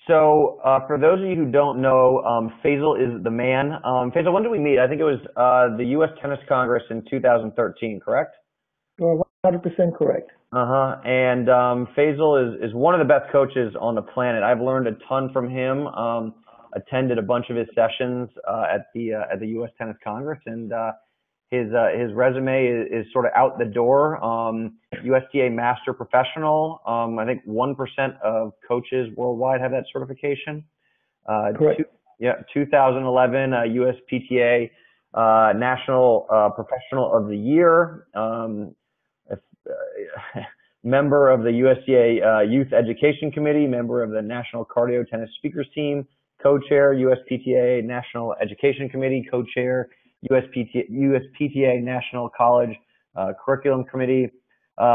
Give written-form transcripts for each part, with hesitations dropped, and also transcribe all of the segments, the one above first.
For those of you who don't know, Faisal is the man. Faisal, when did we meet? I think it was the U.S. Tennis Congress in 2013, correct? You're 100% correct. And Faisal is one of the best coaches on the planet. I've learned a ton from him. Attended a bunch of his sessions at the U.S. Tennis Congress, and his resume is sort of out the door. USTA Master Professional. I think 1% of coaches worldwide have that certification. Correct. 2011 USPTA National Professional of the Year. Member of the USTA Youth Education Committee. Member of the National Cardio Tennis Speakers Team. Co-chair USPTA National Education Committee. Co-chair USPTA National College Curriculum Committee,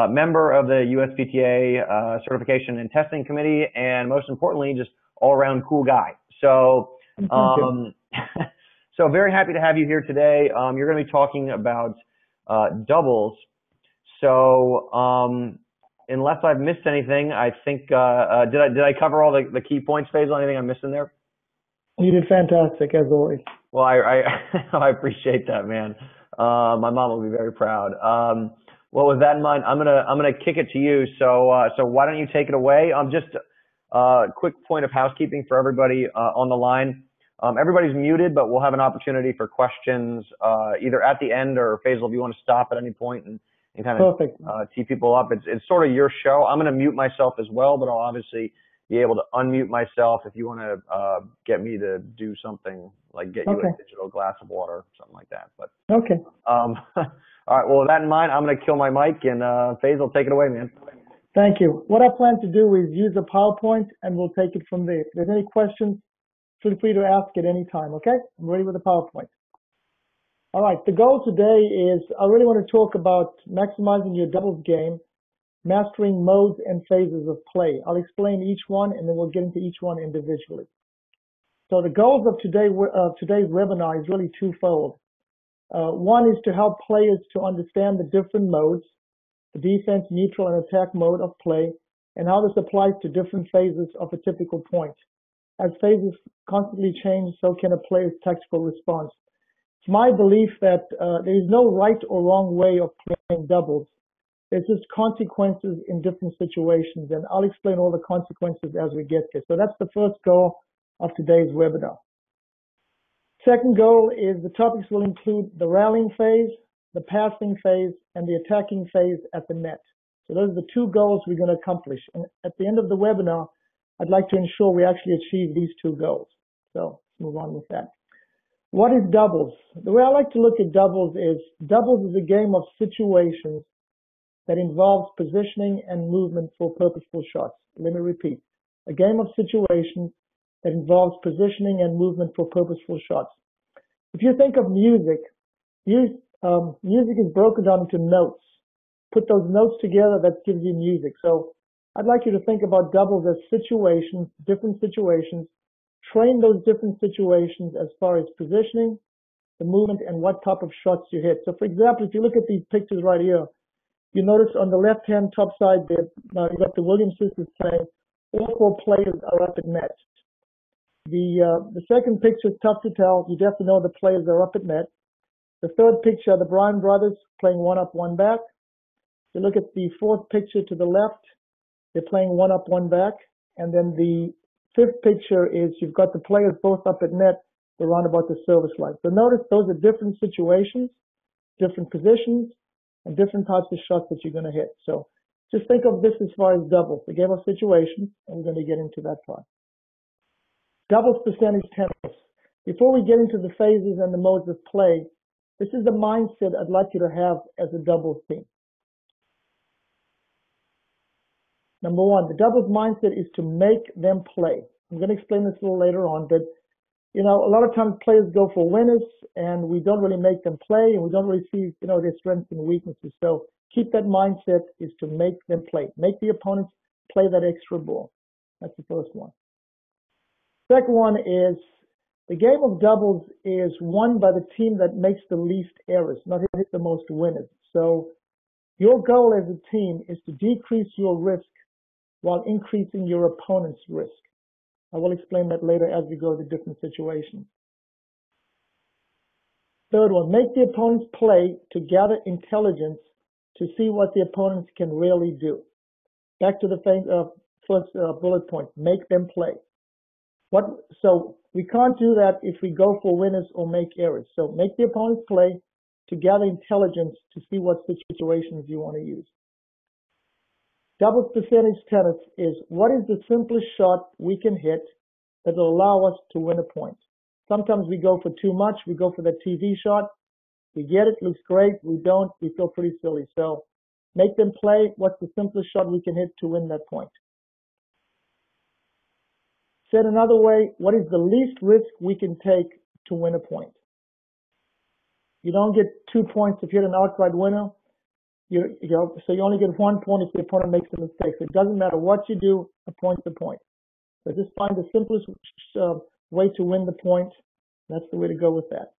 member of the USPTA Certification and Testing Committee, and most importantly, just all-around cool guy. So, so very happy to have you here today. You're going to be talking about doubles. So, unless I've missed anything, I think did I cover all the key points, Faisal? Anything I'm missing there? You did fantastic, as always. Well, I appreciate that, man. My mom will be very proud. Well, with that in mind, I'm gonna kick it to you. So why don't you take it away? Just a quick point of housekeeping for everybody on the line. Everybody's muted, but we'll have an opportunity for questions either at the end or Faisal, if you want to stop at any point and kind of tee people up. It's sort of your show. I'm gonna mute myself as well, but I'll obviously be able to unmute myself if you want to get me to do something like get you a digital glass of water or something like that. But all right. Well, with that in mind, I'm going to kill my mic, and Faisal, take it away, man. Thank you. What I plan to do is use a PowerPoint, and we'll take it from there. If there's any questions, feel free to ask at any time. Okay? I'm ready with the PowerPoint. All right. The goal today is I really want to talk about maximizing your doubles game, mastering modes and phases of play. I'll explain each one, and then we'll get into each one individually. So the goals of today's webinar is really twofold. One is to help players to understand the different modes, the defense, neutral, and attack mode of play, and how this applies to different phases of a typical point. As phases constantly change, so can a player's tactical response. It's my belief that there is no right or wrong way of playing doubles. There's just consequences in different situations, and I'll explain all the consequences as we get there. So that's the first goal of today's webinar. Second goal is the topics will include the rallying phase, the passing phase, and the attacking phase at the net. So those are the two goals we're going to accomplish. And at the end of the webinar, I'd like to ensure we actually achieve these two goals. So let's move on with that. What is doubles? The way I like to look at doubles is a game of situations that involves positioning and movement for purposeful shots. Let me repeat. A game of situations that involves positioning and movement for purposeful shots. If you think of music, music is broken down into notes. Put those notes together, that gives you music. So I'd like you to think about doubles as situations, different situations. Train those different situations as far as positioning, the movement, and what type of shots you hit. So for example, if you look at these pictures right here, you notice on the left-hand top side there, you've got the Williams sisters playing. All four players are up at net. The second picture is tough to tell. You definitely know the players are up at net. The third picture, the Bryan brothers playing one up, one back. You look at the fourth picture to the left, they're playing one up, one back. And then the fifth picture is you've got the players both up at net, they're around about the service line. So notice those are different situations, different positions, and different types of shots that you're going to hit. So just think of this as far as doubles, the game of situations, and we're going to get into that part. Doubles percentage tennis. Before we get into the phases and the modes of play, this is the mindset I'd like you to have as a doubles team. Number one, the doubles mindset is to make them play. I'm going to explain this a little later on, but you know, a lot of times players go for winners and we don't really make them play and we don't really see, you know, their strengths and weaknesses. So keep that mindset is to make them play. Make the opponents play that extra ball. That's the first one. Second one is the game of doubles is won by the team that makes the least errors, not hit the most winners. So your goal as a team is to decrease your risk while increasing your opponent's risk. I will explain that later as we go to different situations. Third one, make the opponents play to gather intelligence to see what the opponents can really do. Back to the first bullet point, make them play. So we can't do that if we go for winners or make errors. So make the opponents play to gather intelligence to see what situations you want to use. Doubles percentage tennis is what is the simplest shot we can hit that will allow us to win a point. Sometimes we go for too much. We go for that TV shot. We get it, looks great. We don't, we feel pretty silly. So make them play. What's the simplest shot we can hit to win that point? Said another way, what is the least risk we can take to win a point? You don't get 2 points if you're an outright winner. So you only get 1 point if the opponent makes a mistake. So it doesn't matter what you do, a point's a point. So just find the simplest way to win the point. That's the way to go with that.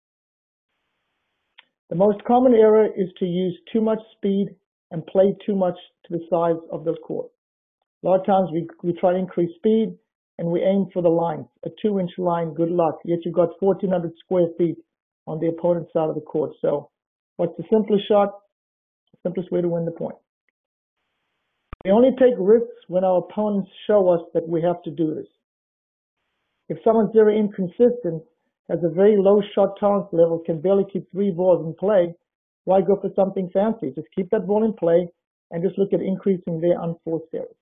The most common error is to use too much speed and play too much to the size of the court. A lot of times we try to increase speed and we aim for the line, a 2-inch line, good luck. Yet you've got 1,400 square feet on the opponent's side of the court. So what's the simplest shot? The simplest way to win the point. We only take risks when our opponents show us that we have to do this. If someone's very inconsistent, has a very low shot tolerance level, can barely keep 3 balls in play, why go for something fancy? Just keep that ball in play and just look at increasing their unforced errors.